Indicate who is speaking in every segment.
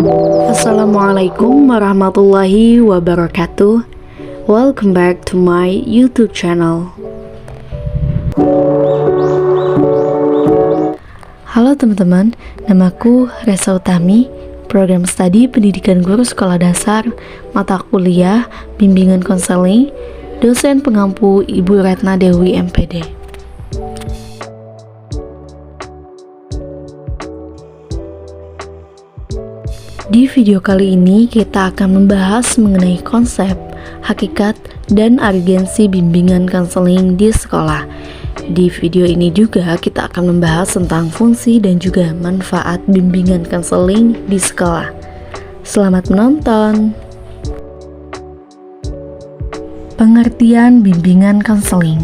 Speaker 1: Assalamualaikum warahmatullahi wabarakatuh. Welcome back to my YouTube channel. Halo teman-teman, namaku Resa Utami, program studi pendidikan guru sekolah dasar, mata kuliah, bimbingan konseling, dosen pengampu Ibu Retna Dewi MPD. Di video kali ini kita akan membahas mengenai konsep, hakikat, dan urgensi bimbingan konseling di sekolah. Di video ini juga kita akan membahas tentang fungsi dan juga manfaat bimbingan konseling di sekolah. Selamat menonton. Pengertian bimbingan konseling.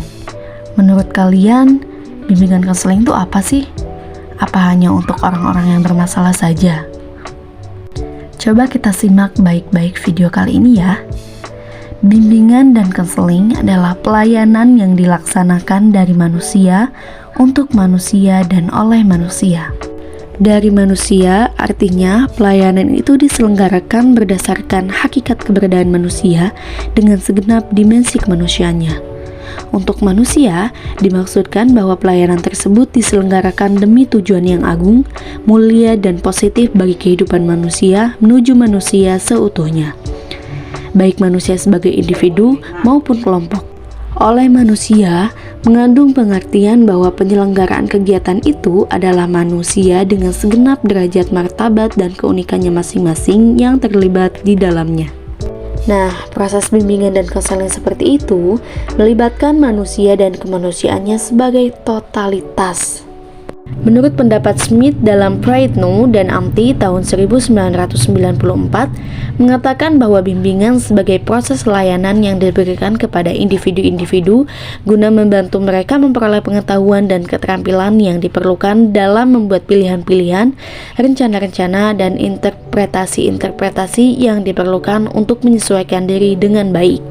Speaker 1: Menurut kalian, bimbingan konseling itu apa sih? Apa hanya untuk orang-orang yang bermasalah saja? Coba kita simak baik-baik video kali ini ya. Bimbingan dan konseling adalah pelayanan yang dilaksanakan dari manusia untuk manusia dan oleh manusia. Dari manusia artinya pelayanan itu diselenggarakan berdasarkan hakikat keberadaan manusia dengan segenap dimensi kemanusiaannya. Untuk manusia, dimaksudkan bahwa pelayanan tersebut diselenggarakan demi tujuan yang agung, mulia, dan positif bagi kehidupan manusia menuju manusia seutuhnya, baik manusia sebagai individu maupun kelompok. Oleh manusia, mengandung pengertian bahwa penyelenggaraan kegiatan itu adalah manusia dengan segenap derajat martabat dan keunikannya masing-masing yang terlibat di dalamnya. Nah, proses bimbingan dan konseling seperti itu melibatkan manusia dan kemanusiaannya sebagai totalitas. Menurut pendapat Smith dalam Praetno dan Amti tahun 1994 mengatakan bahwa bimbingan sebagai proses layanan yang diberikan kepada individu-individu guna membantu mereka memperoleh pengetahuan dan keterampilan yang diperlukan dalam membuat pilihan-pilihan, rencana-rencana, dan interpretasi-interpretasi yang diperlukan untuk menyesuaikan diri dengan baik.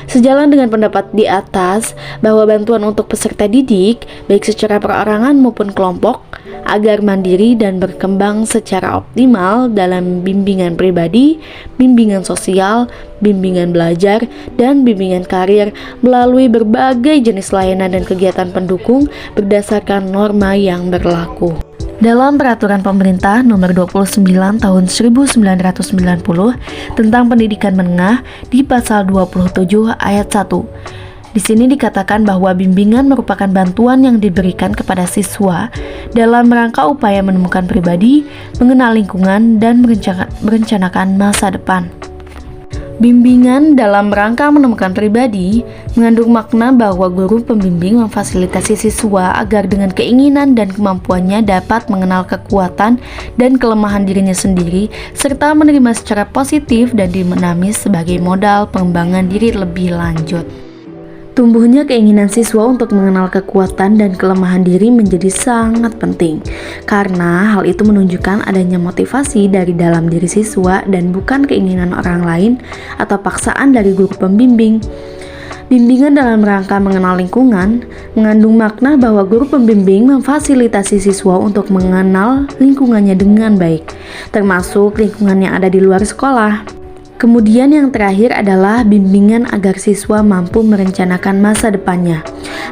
Speaker 1: Sejalan dengan pendapat di atas bahwa bantuan untuk peserta didik, baik secara perorangan maupun kelompok, agar mandiri dan berkembang secara optimal dalam bimbingan pribadi, bimbingan sosial, bimbingan belajar, dan bimbingan karir melalui berbagai jenis layanan dan kegiatan pendukung berdasarkan norma yang berlaku. Dalam Peraturan Pemerintah Nomor 29 Tahun 1990 tentang Pendidikan Menengah di Pasal 27 Ayat 1. Di sini dikatakan bahwa bimbingan merupakan bantuan yang diberikan kepada siswa dalam rangka upaya menemukan pribadi, mengenal lingkungan, dan merencanakan masa depan. Bimbingan dalam rangka menemukan pribadi mengandung makna bahwa guru pembimbing memfasilitasi siswa agar dengan keinginan dan kemampuannya dapat mengenal kekuatan dan kelemahan dirinya sendiri serta menerima secara positif dan dinamis sebagai modal pengembangan diri lebih lanjut. Tumbuhnya keinginan siswa untuk mengenal kekuatan dan kelemahan diri menjadi sangat penting, karena hal itu menunjukkan adanya motivasi dari dalam diri siswa dan bukan keinginan orang lain atau paksaan dari guru pembimbing. Bimbingan dalam rangka mengenal lingkungan mengandung makna bahwa guru pembimbing memfasilitasi siswa untuk mengenal lingkungannya dengan baik, termasuk lingkungan yang ada di luar sekolah. Kemudian yang terakhir adalah bimbingan agar siswa mampu merencanakan masa depannya.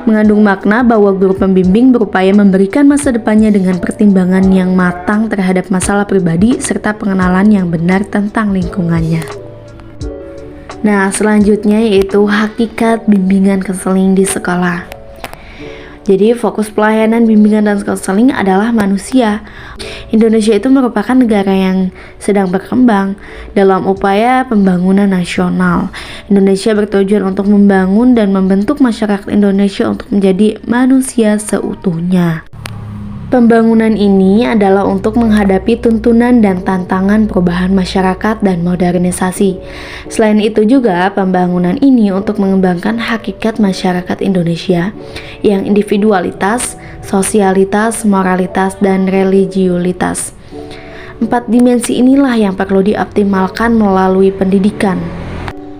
Speaker 1: Mengandung makna bahwa guru pembimbing berupaya memberikan masa depannya dengan pertimbangan yang matang terhadap masalah pribadi serta pengenalan yang benar tentang lingkungannya. Nah, selanjutnya yaitu hakikat bimbingan konseling di sekolah. Jadi fokus pelayanan bimbingan dan konseling adalah manusia. Indonesia itu merupakan negara yang sedang berkembang dalam upaya pembangunan nasional. Indonesia bertujuan untuk membangun dan membentuk masyarakat Indonesia untuk menjadi manusia seutuhnya. Pembangunan ini adalah untuk menghadapi tuntunan dan tantangan perubahan masyarakat dan modernisasi. Selain itu juga pembangunan ini untuk mengembangkan hakikat masyarakat Indonesia yang individualitas, sosialitas, moralitas, dan religiulitas. 4 dimensi inilah yang perlu dioptimalkan melalui pendidikan.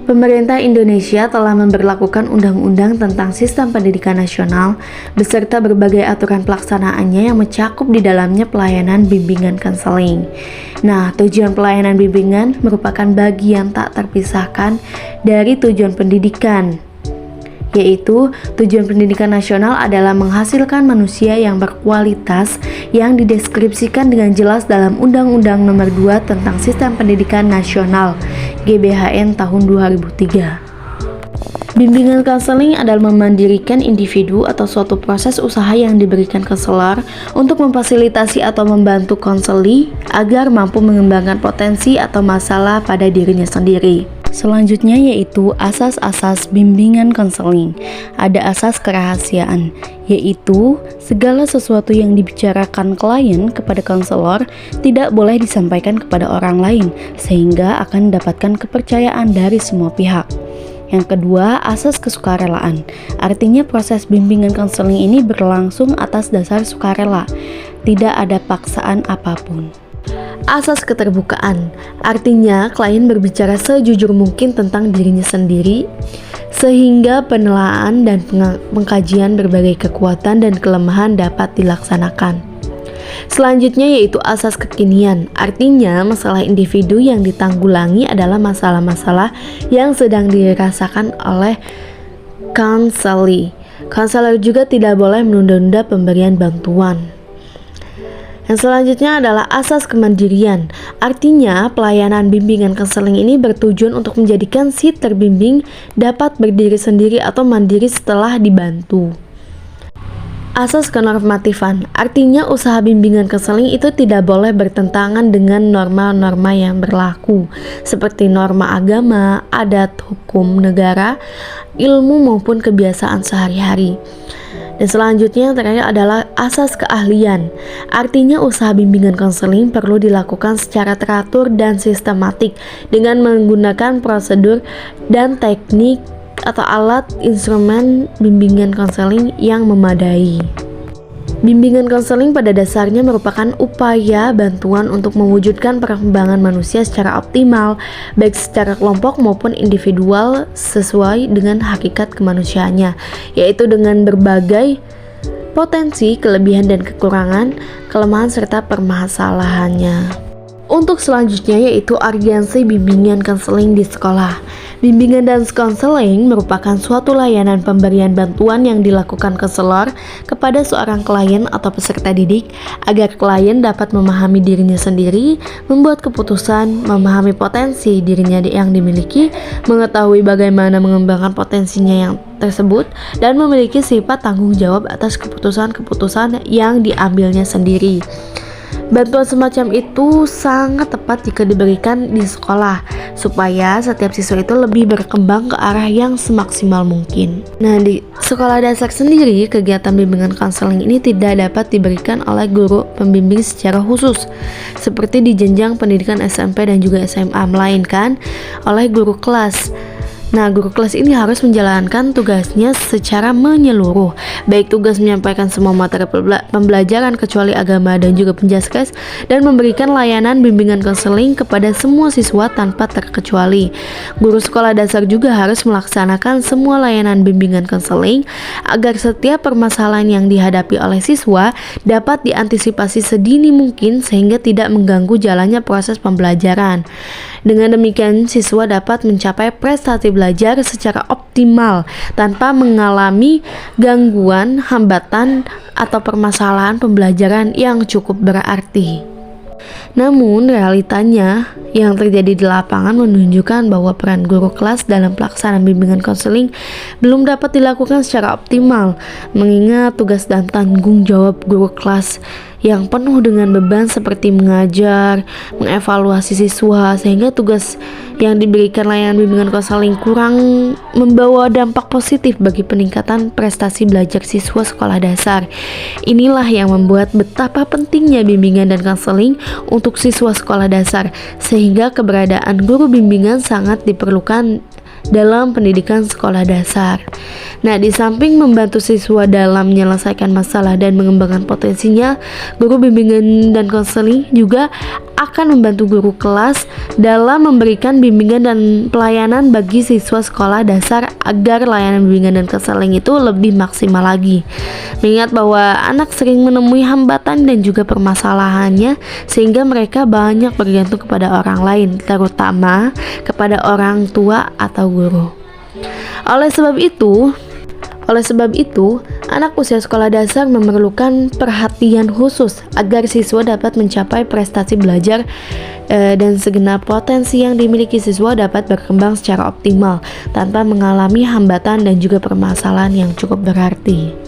Speaker 1: Pemerintah Indonesia telah memberlakukan Undang-Undang tentang Sistem Pendidikan Nasional beserta berbagai aturan pelaksanaannya yang mencakup di dalamnya pelayanan bimbingan konseling. Nah, tujuan pelayanan bimbingan merupakan bagian tak terpisahkan dari tujuan pendidikan, yaitu tujuan pendidikan nasional adalah menghasilkan manusia yang berkualitas yang dideskripsikan dengan jelas dalam Undang-Undang Nomor 2 tentang Sistem Pendidikan Nasional GBHN tahun 2003. Bimbingan konseling adalah memandirikan individu atau suatu proses usaha yang diberikan konselor untuk memfasilitasi atau membantu konseli agar mampu mengembangkan potensi atau masalah pada dirinya sendiri. Selanjutnya yaitu asas-asas bimbingan konseling. Ada asas kerahasiaan, yaitu segala sesuatu yang dibicarakan klien kepada konselor tidak boleh disampaikan kepada orang lain sehingga akan mendapatkan kepercayaan dari semua pihak. Yang kedua, asas kesukarelaan. Artinya proses bimbingan konseling ini berlangsung atas dasar sukarela, tidak ada paksaan apapun. Asas keterbukaan, artinya klien berbicara sejujur mungkin tentang dirinya sendiri sehingga penelaahan dan pengkajian berbagai kekuatan dan kelemahan dapat dilaksanakan. Selanjutnya yaitu asas kekinian, artinya masalah individu yang ditanggulangi adalah masalah-masalah yang sedang dirasakan oleh konseli. Konselor juga tidak boleh menunda-nunda pemberian bantuan. Yang selanjutnya adalah asas kemandirian. Artinya, pelayanan bimbingan konseling ini bertujuan untuk menjadikan si terbimbing dapat berdiri sendiri atau mandiri setelah dibantu. Asas kenormatifan. Artinya, usaha bimbingan konseling itu tidak boleh bertentangan dengan norma-norma yang berlaku, seperti norma agama, adat, hukum negara, ilmu maupun kebiasaan sehari-hari. Dan selanjutnya yang terakhir adalah asas keahlian. Artinya usaha bimbingan konseling perlu dilakukan secara teratur dan sistematik dengan menggunakan prosedur dan teknik atau alat instrumen bimbingan konseling yang memadai. Bimbingan konseling pada dasarnya merupakan upaya bantuan untuk mewujudkan perkembangan manusia secara optimal, baik secara kelompok maupun individual sesuai dengan hakikat kemanusiaannya, yaitu dengan berbagai potensi, kelebihan dan kekurangan, kelemahan serta permasalahannya. Untuk selanjutnya yaitu urgensi bimbingan konseling di sekolah. Bimbingan dan konseling merupakan suatu layanan pemberian bantuan yang dilakukan konselor kepada seorang klien atau peserta didik agar klien dapat memahami dirinya sendiri, membuat keputusan, memahami potensi dirinya yang dimiliki, mengetahui bagaimana mengembangkan potensinya yang tersebut, dan memiliki sifat tanggung jawab atas keputusan-keputusan yang diambilnya sendiri. Bantuan semacam itu sangat tepat jika diberikan di sekolah supaya setiap siswa itu lebih berkembang ke arah yang semaksimal mungkin. Nah, di sekolah dasar sendiri, kegiatan bimbingan konseling ini tidak dapat diberikan oleh guru pembimbing secara khusus seperti di jenjang pendidikan SMP dan juga SMA, melainkan oleh guru kelas. Nah, guru kelas ini harus menjalankan tugasnya secara menyeluruh, baik tugas menyampaikan semua materi pembelajaran kecuali agama dan juga penjaskes, dan memberikan layanan bimbingan konseling kepada semua siswa tanpa terkecuali. Guru sekolah dasar juga harus melaksanakan semua layanan bimbingan konseling agar setiap permasalahan yang dihadapi oleh siswa dapat diantisipasi sedini mungkin sehingga tidak mengganggu jalannya proses pembelajaran. Dengan demikian, siswa dapat mencapai prestasi belajar secara optimal tanpa mengalami gangguan, hambatan, atau permasalahan pembelajaran yang cukup berarti. Namun realitanya yang terjadi di lapangan menunjukkan bahwa peran guru kelas dalam pelaksanaan bimbingan konseling belum dapat dilakukan secara optimal, mengingat tugas dan tanggung jawab guru kelas yang penuh dengan beban seperti mengajar, mengevaluasi siswa, sehingga tugas yang diberikan layanan bimbingan konseling kurang membawa dampak positif bagi peningkatan prestasi belajar siswa sekolah dasar. Inilah yang membuat betapa pentingnya bimbingan dan konseling untuk siswa sekolah dasar, sehingga keberadaan guru bimbingan sangat diperlukan dalam pendidikan sekolah dasar. Nah, di samping membantu siswa dalam menyelesaikan masalah dan mengembangkan potensinya, guru bimbingan dan konseling juga akan membantu guru kelas dalam memberikan bimbingan dan pelayanan bagi siswa sekolah dasar agar layanan bimbingan dan konseling itu lebih maksimal lagi. Mengingat bahwa anak sering menemui hambatan dan juga permasalahannya sehingga mereka banyak bergantung kepada orang lain, terutama kepada orang tua atau guru. Oleh sebab itu, anak usia sekolah dasar memerlukan perhatian khusus agar siswa dapat mencapai prestasi belajar dan segenap potensi yang dimiliki siswa dapat berkembang secara optimal tanpa mengalami hambatan dan juga permasalahan yang cukup berarti.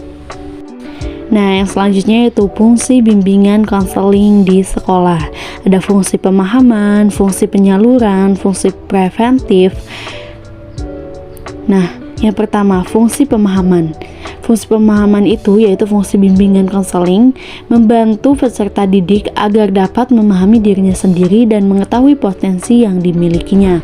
Speaker 1: Nah, yang selanjutnya yaitu fungsi bimbingan konseling di sekolah. Ada fungsi pemahaman, fungsi penyaluran, fungsi preventif. Nah, yang pertama, fungsi pemahaman. Fungsi pemahaman itu yaitu fungsi bimbingan konseling membantu peserta didik agar dapat memahami dirinya sendiri dan mengetahui potensi yang dimilikinya.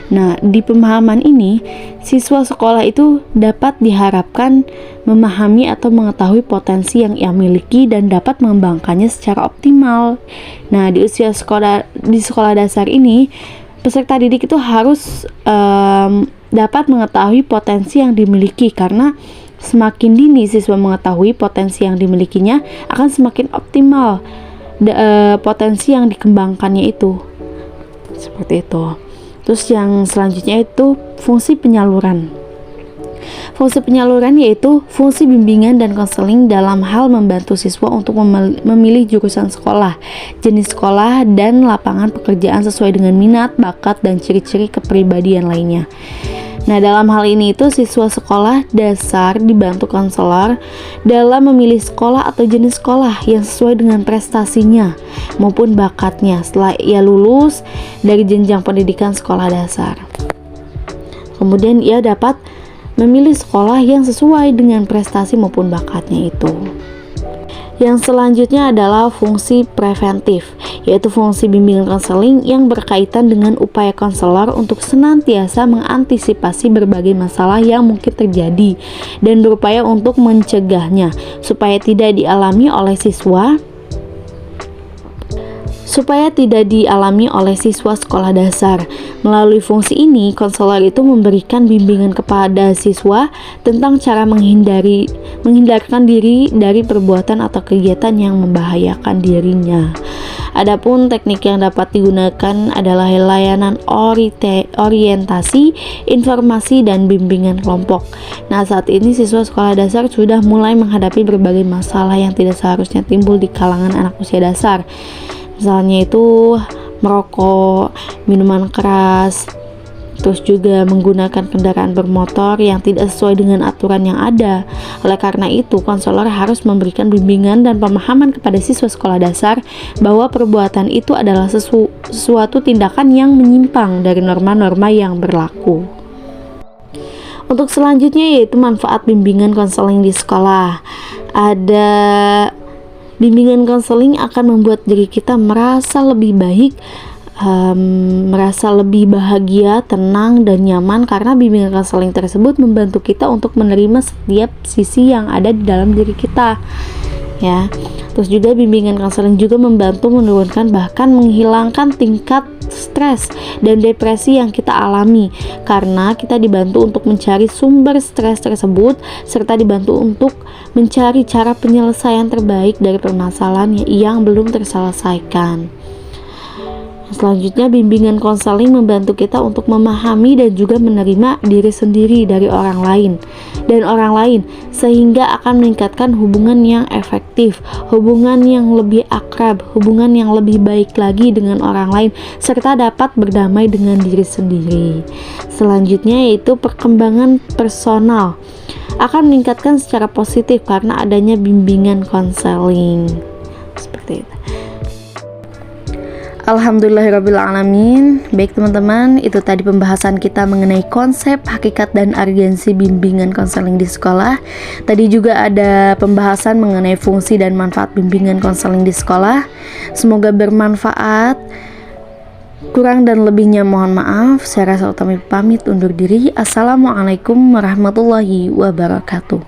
Speaker 1: Nah, di pemahaman ini, siswa sekolah itu dapat diharapkan memahami atau mengetahui potensi yang ia miliki dan dapat mengembangkannya secara optimal. Nah, di sekolah dasar ini, peserta didik itu harus dapat mengetahui potensi yang dimiliki, karena semakin dini siswa mengetahui potensi yang dimilikinya akan semakin optimal potensi yang dikembangkannya itu. Seperti itu. Terus yang selanjutnya itu fungsi penyaluran. Fungsi penyaluran yaitu fungsi bimbingan dan konseling dalam hal membantu siswa untuk memilih jurusan sekolah, jenis sekolah, dan lapangan pekerjaan sesuai dengan minat, bakat, dan ciri-ciri kepribadian lainnya. Nah, dalam hal ini itu siswa sekolah dasar dibantu konselor dalam memilih sekolah atau jenis sekolah yang sesuai dengan prestasinya maupun bakatnya setelah ia lulus dari jenjang pendidikan sekolah dasar. Kemudian ia dapat memilih sekolah yang sesuai dengan prestasi maupun bakatnya itu. Yang selanjutnya adalah fungsi preventif, yaitu fungsi bimbingan konseling yang berkaitan dengan upaya konselor untuk senantiasa mengantisipasi berbagai masalah yang mungkin terjadi dan berupaya untuk mencegahnya supaya tidak dialami oleh siswa sekolah dasar. Melalui fungsi ini, konselor itu memberikan bimbingan kepada siswa tentang cara menghindarkan diri dari perbuatan atau kegiatan yang membahayakan dirinya. Adapun teknik yang dapat digunakan adalah layanan orientasi, informasi, dan bimbingan kelompok. Nah, saat ini siswa sekolah dasar sudah mulai menghadapi berbagai masalah yang tidak seharusnya timbul di kalangan anak usia dasar. Misalnya itu merokok, minuman keras, terus juga menggunakan kendaraan bermotor yang tidak sesuai dengan aturan yang ada. Oleh karena itu, konselor harus memberikan bimbingan dan pemahaman kepada siswa sekolah dasar bahwa perbuatan itu adalah sesuatu tindakan yang menyimpang dari norma-norma yang berlaku. Untuk selanjutnya yaitu manfaat bimbingan konseling di sekolah. Bimbingan konseling akan membuat diri kita merasa lebih baik, merasa lebih bahagia, tenang, dan nyaman karena bimbingan konseling tersebut membantu kita untuk menerima setiap sisi yang ada di dalam diri kita. Ya, terus juga bimbingan konseling juga membantu menurunkan bahkan menghilangkan tingkat stres dan depresi yang kita alami karena kita dibantu untuk mencari sumber stres tersebut serta dibantu untuk mencari cara penyelesaian terbaik dari permasalahan yang belum terselesaikan. Selanjutnya, bimbingan konseling membantu kita untuk memahami dan juga menerima diri sendiri dari orang lain sehingga akan meningkatkan hubungan yang efektif, hubungan yang lebih akrab, hubungan yang lebih baik lagi dengan orang lain serta dapat berdamai dengan diri sendiri. Selanjutnya yaitu perkembangan personal akan meningkatkan secara positif karena adanya bimbingan konseling. Seperti itu. Alhamdulillahirrabbilalamin. Baik teman-teman, itu tadi pembahasan kita mengenai konsep, hakikat, dan urgensi bimbingan konseling di sekolah. Tadi juga ada pembahasan mengenai fungsi dan manfaat bimbingan konseling di sekolah. Semoga bermanfaat. Kurang dan lebihnya mohon maaf. Saya Rasa Utami pamit undur diri. Assalamualaikum warahmatullahi wabarakatuh.